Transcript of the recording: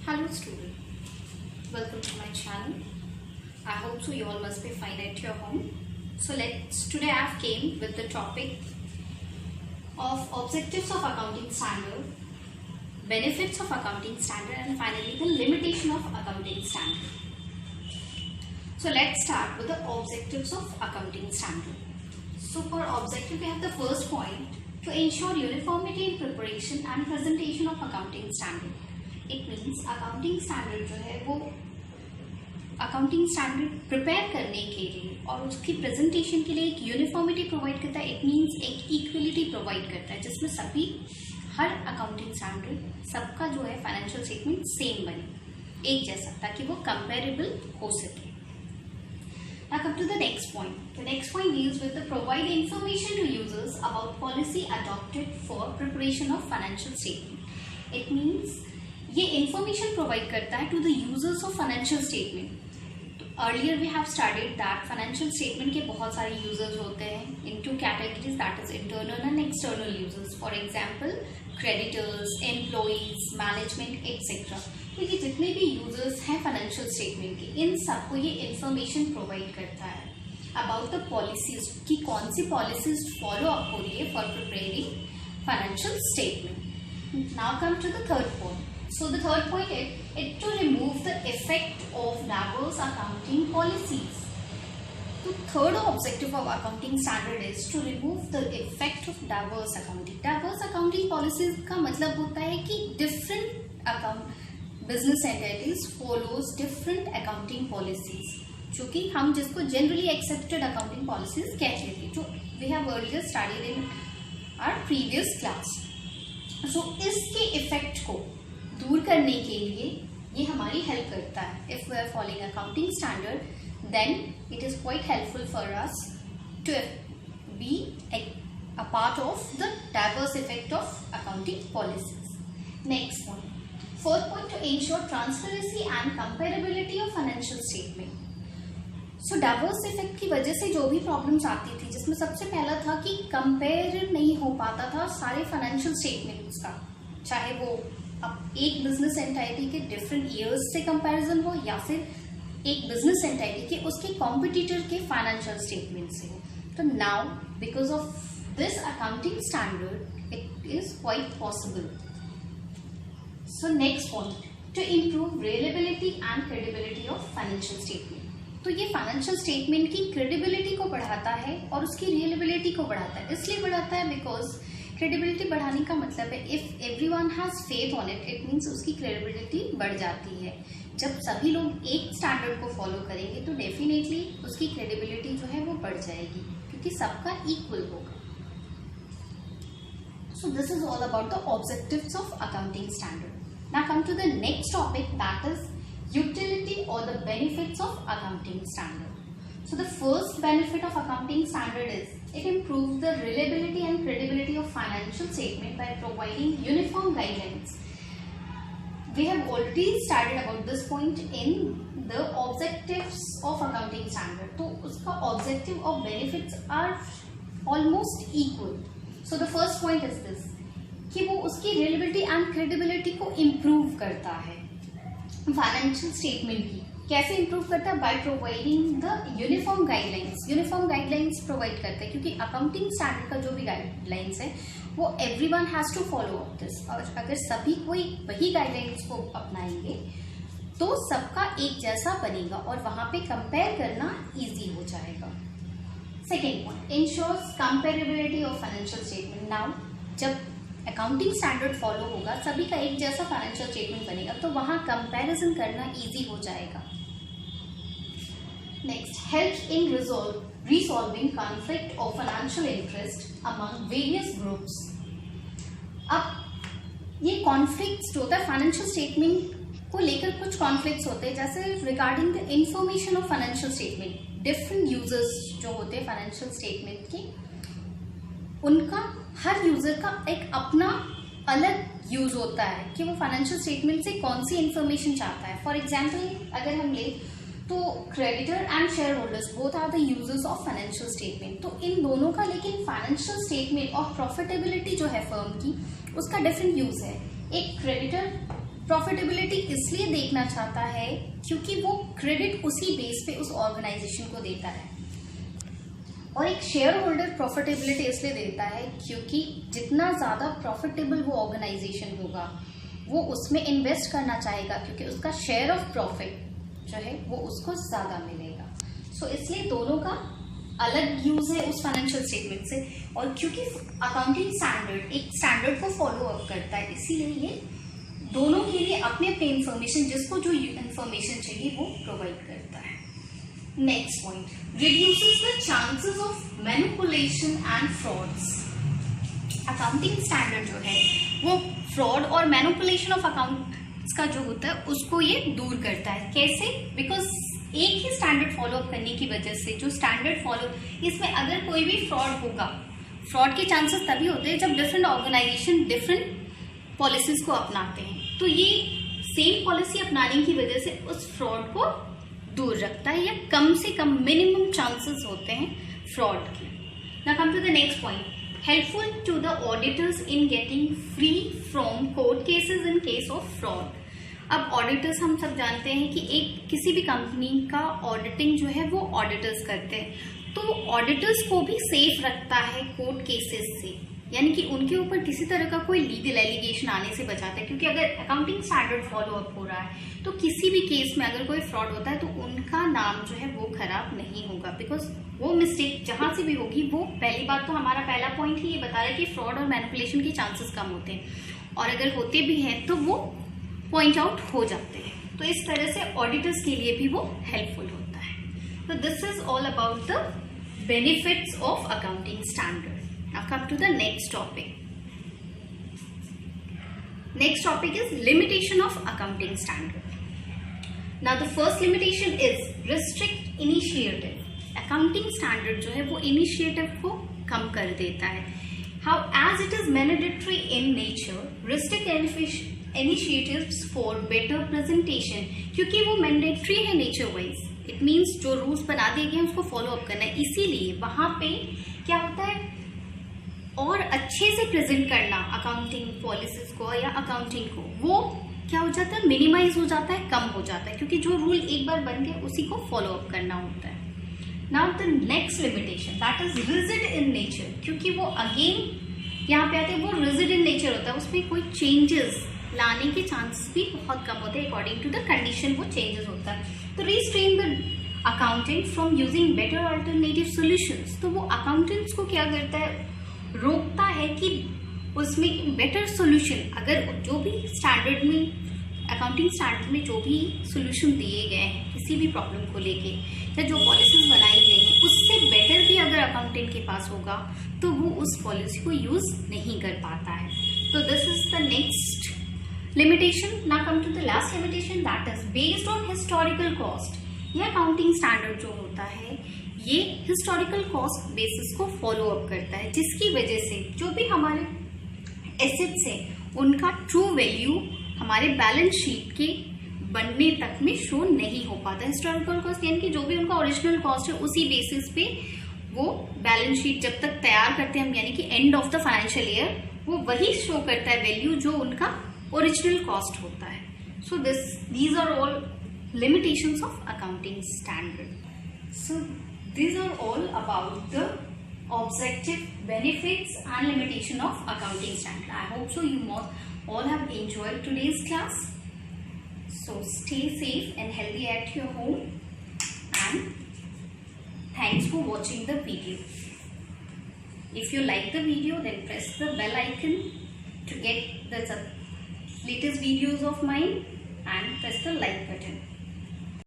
Hello student, welcome to my channel. I hope so you all must be fine at your home. So today I have came with the topic of objectives of accounting standard, benefits of accounting standard, and finally the limitation of accounting standard. So let's start with the objectives of accounting standard. So for objective we have the first point, to ensure uniformity in preparation and presentation of accounting standard. It means accounting standard जो है वो accounting standard prepare करने के लिए और उसकी presentation के लिए एक uniformity provide करता है. It means एक equality provide करता है जिसमें सभी हर accounting standard सबका जो है financial statement same बने, एक जैसा, ताकि वो comparable हो सके. Now come to the next point. The next point deals with the provide information to users about policy adopted for preparation of financial statement. It means ये information provide करता है to the users of financial statement. Earlier we have studied that financial statement के बहुत सारे users होते हैं in two categories, that is internal and external users. For example, creditors, employees, management, etc. तो ये जितने भी यूजर्स हैं फाइनेंशियल स्टेटमेंट के, इन सबको ये इंफॉर्मेशन प्रोवाइड करता है अबाउट द पॉलिसीज कि कौन सी पॉलिसीज फॉलो अप हो रही है for preparing financial statement. Now come to the third point. So the third point it to remove the effect of diverse accounting policies. तो third objective of accounting standard is to remove the effect of diverse accounting. Diverse accounting policies का मतलब होता है कि different account business entities follows different accounting policies, जो कि हम जिसको जनरली एक्सेप्टेड अकाउंटिंग पॉलिसीज कहते थे, जो we have earlier studied in our previous class. So इसके इफेक्ट को दूर करने के लिए ये हमारी हेल्प करता है. If we are following accounting standard then it is quite helpful for us to be a part of the diverse effect of accounting policies. Next point, fourth point, to ensure transparency and comparability of financial statement. So diverse effect की वजह से जो भी problems आती थी, जिसमें सबसे पहला था कि कंपेयर नहीं हो पाता था सारे फाइनेंशियल स्टेटमेंट्स का, चाहे वो अब एक बिजनेस एंटिटी के डिफरेंट ईयर्स से कंपैरिजन हो या फिर एक बिजनेस एंटिटी के उसके कॉम्पिटिटर के फाइनेंशियल स्टेटमेंट से हो. तो now because of this accounting standard it is quite possible. So next point, to improve reliability and credibility of financial statement. तो ये फाइनेंशियल स्टेटमेंट की क्रेडिबिलिटी को बढ़ाता है और उसकी रियलेबिलिटी को बढ़ाता है. इसलिए बढ़ाता है बिकॉज क्रेडिबिलिटी बढ़ाने का मतलब है if everyone has faith on it, it means उसकी क्रेडिबिलिटी बढ़ जाती है. जब सभी लोग एक स्टैंडर्ड को फॉलो करेंगे तो डेफिनेटली उसकी क्रेडिबिलिटी जो है वो बढ़ जाएगी क्योंकि सबका इक्वल होगा. So this is all about the objectives of accounting standard. Now come to the next topic, that is utility or the benefits of accounting standard. So the first benefit of accounting standard is it improves the reliability and credibility of financial statement by providing uniform guidelines. We have already studied about this point in the objectives of accounting standard. तो उसका objective और benefits are almost equal. So the first point is this कि वो उसकी reliability and credibility को improve करता है. Financial statement की कैसे इम्प्रूव करता है? By providing the uniform guidelines. Uniform guidelines provide करता है क्योंकि अकाउंटिंग स्टैंडर्ड का जो भी गाइडलाइंस है वो everyone has to follow up this. और अगर सभी कोई वही गाइडलाइंस को अपनाएंगे तो सबका एक जैसा बनेगा और वहां पे कंपेयर करना ईजी हो जाएगा. Second point, ensures comparability of financial statement. Now जब अकाउंटिंग स्टैंडर्ड फॉलो होगा, सभी का एक जैसा फाइनेंशियल स्टेटमेंट बनेगा तो वहां कंपैरिजन करना इजी हो जाएगा. Next, help in resolving conflict of financial interest among various groups. अब ये कॉन्फ्लिक्ट्स जो होता है फाइनेंशियल स्टेटमेंट को लेकर, कुछ कॉन्फ्लिक्ट्स होते हैं जैसे regarding the information of financial statement. Different users जो होते हैं फाइनेंशियल स्टेटमेंट के, उनका हर यूजर का एक अपना अलग यूज होता है कि वो फाइनेंशियल स्टेटमेंट से कौन सी इंफॉर्मेशन चाहता है. फॉर एग्जांपल अगर हम ले तो creditor and share holders both are the users of financial statement. तो इन दोनों का लेकिन फाइनेंशियल स्टेटमेंट और प्रॉफिटेबिलिटी जो है फर्म की, उसका डिफरेंट यूज है. एक क्रेडिटर प्रॉफिटेबिलिटी इसलिए देखना चाहता है क्योंकि वो क्रेडिट उसी बेस पे उस ऑर्गेनाइजेशन को देता है, और एक शेयर होल्डर प्रॉफिटेबिलिटी इसलिए देता है क्योंकि जितना ज़्यादा प्रॉफिटेबल वो ऑर्गेनाइजेशन होगा वो उसमें इन्वेस्ट करना चाहेगा, क्योंकि उसका शेयर ऑफ प्रॉफिट जो है वो उसको ज़्यादा मिलेगा। सो इसलिए दोनों का अलग यूज है उस फाइनेंशियल स्टेटमेंट से, और क्योंकि अकाउंटिंग स्टैंडर्ड एक स्टैंडर्ड को फॉलो अप करता है, इसीलिए ये दोनों के लिए अपने अपने इंफॉर्मेशन, जिसको जो इंफॉर्मेशन चाहिए वो प्रोवाइड करता है। Next point, reduces the chances of manipulation and frauds. Accounting standard जो है वो फ्रॉड और मैनिपुलेशन ऑफ अकाउंट्स का जो होता है उसको ये दूर करता है। कैसे? बिकॉज एक ही स्टैंडर्ड फॉलो अप करने की वजह से, जो स्टैंडर्ड फॉलो, इसमें अगर कोई भी फ्रॉड होगा, फ्रॉड के चांसेस तभी होते हैं जब डिफरेंट ऑर्गेनाइजेशन डिफरेंट पॉलिसीज को अपनाते हैं, तो ये सेम पॉलिसी अपनाने की वजह से उस फ्रॉड को दूर रखता है, या कम से कम मिनिमम चांसेस होते हैं फ्रॉड के। Now come to the next point, helpful to the auditors in getting free from court cases in case of fraud. अब ऑडिटर्स हम सब जानते हैं कि एक किसी भी कंपनी का ऑडिटिंग जो है वो ऑडिटर्स करते हैं, तो ऑडिटर्स को भी सेफ रखता है कोर्ट केसेस से, यानी कि उनके ऊपर किसी तरह का कोई लीगल एलिगेशन आने से बचाता है। क्योंकि अगर अकाउंटिंग स्टैंडर्ड फॉलो अप हो रहा है तो किसी भी केस में अगर कोई फ्रॉड होता है तो उनका नाम जो है वो खराब नहीं होगा, बिकॉज वो मिस्टेक जहां से भी होगी, वो पहली बात तो हमारा पहला पॉइंट ही ये बता रहा है कि फ्रॉड और मैनिपुलेशन के चांसेस कम होते हैं, और अगर होते भी हैं तो वो पॉइंट आउट हो जाते हैं। तो इस तरह से ऑडिटर्स के लिए भी वो हेल्पफुल होता है। तो this is all about the benefits of accounting standard. Now come to the next topic. Next topic is limitation of accounting standard. Now the first limitation is restrict initiative. Accounting standard जो है वो initiative को कम कर देता है. How as it is mandatory in nature, restrict initiatives for better presentation. क्योंकि वो mandatory है nature wise. It means जो rules बना दिए गए हैं उसको follow up करना है. इसीलिए वहाँ पे क्या होता है, और अच्छे से प्रेजेंट करना अकाउंटिंग पॉलिसीज को या अकाउंटिंग को, वो क्या हो जाता है, मिनिमाइज हो जाता है, कम हो जाता है, क्योंकि जो रूल एक बार बन गए उसी को फॉलो अप करना होता है। Now the next limitation that is rigid in nature, क्योंकि वो अगेन यहाँ पे आते हैं, वो रिजिड इन नेचर होता है, उसमें कोई चेंजेस लाने के चांसेस भी बहुत कम होते हैं, अकॉर्डिंग टू द कंडीशन वो चेंजेस होता है। तो restrain the accountant from using better alternative solutions, तो वो अकाउंटेंट्स को क्या करता है, रोकता है कि उसमें बेटर सोल्यूशन, अगर जो भी स्टैंडर्ड में अकाउंटिंग स्टैंडर्ड में जो भी सोल्यूशन दिए गए हैं किसी भी प्रॉब्लम को लेके, या जो पॉलिसीज बनाई गई हैं उससे बेटर भी अगर अकाउंटेंट के पास होगा तो वो उस पॉलिसी को यूज नहीं कर पाता है। तो this is the next limitation. Now come to the last limitation that is based on historical cost. ये अकाउंटिंग स्टैंडर्ड जो होता है ये हिस्टोरिकल कॉस्ट बेसिस को फॉलो अप करता है, जिसकी वजह से जो भी हमारे एसेट्स हैं उनका ट्रू वैल्यू हमारे बैलेंस शीट के बनने तक में शो नहीं हो पाता। हिस्टोरिकल कॉस्ट यानी कि जो भी उनका ओरिजिनल कॉस्ट है उसी बेसिस पे वो बैलेंस शीट जब तक तैयार करते हैं हम, यानी कि end of the financial year, वो वही शो करता है वैल्यू जो उनका ओरिजिनल कॉस्ट होता है। So these are all limitations of accounting standard. So these are all about the objective benefits and limitation of accounting standard. I hope so you all have enjoyed today's class. So stay safe and healthy at your home, and thanks for watching the video. If you like the video, then press the bell icon to get the latest videos of mine and press the like button.